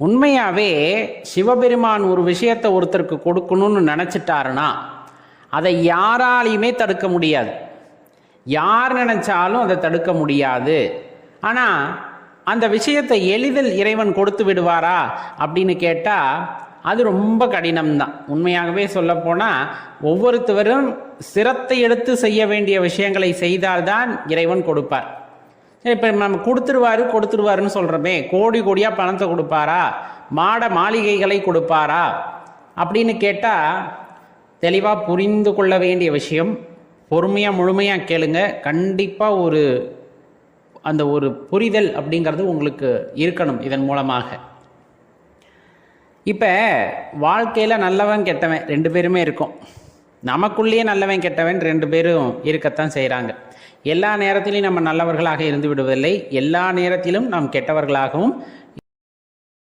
உண்மையாகவே சிவபெருமான் ஒரு விஷயத்தை ஒருத்தருக்கு கொடுக்கணும்னு நினச்சிட்டாருன்னா அதை யாராலையுமே தடுக்க முடியாது. யார் நினச்சாலும் அதை தடுக்க முடியாது. ஆனால் அந்த விஷயத்தை எளிதில் இறைவன் கொடுத்து விடுவாரா அப்படின்னு கேட்டால் அது ரொம்ப கடினம்தான். உண்மையாகவே சொல்லப்போனால் ஒவ்வொருத்தவரும் சிரத்தை எடுத்து செய்ய வேண்டிய விஷயங்களை செய்தால்தான் இறைவன் கொடுப்பார். இப்போ நம்ம கொடுத்துருவாருன்னு சொல்கிறோமே, கோடி கோடியாக பணத்தை கொடுப்பாரா, மாளிகைகளை கொடுப்பாரா அப்படின்னு கேட்டால் தெளிவாக புரிந்து கொள்ள வேண்டிய விஷயம். பொறுமையாக முழுமையாக கேளுங்க. கண்டிப்பாக அந்த ஒரு புரிதல் அப்படிங்கிறது உங்களுக்கு இருக்கணும் இதன் மூலமாக. இப்போ வாழ்க்கையில் நல்லவன் கெட்டவன் ரெண்டு பேருமே இருக்கும். நமக்குள்ளேயே நல்லவன் கெட்டவன் ரெண்டு பேரும் இருக்கத்தான் செய்கிறாங்க. எல்லா நேரத்திலையும் நம்ம நல்லவர்களாக இருந்து விடுவதில்லை, எல்லா நேரத்திலும் நாம் கெட்டவர்களாகவும்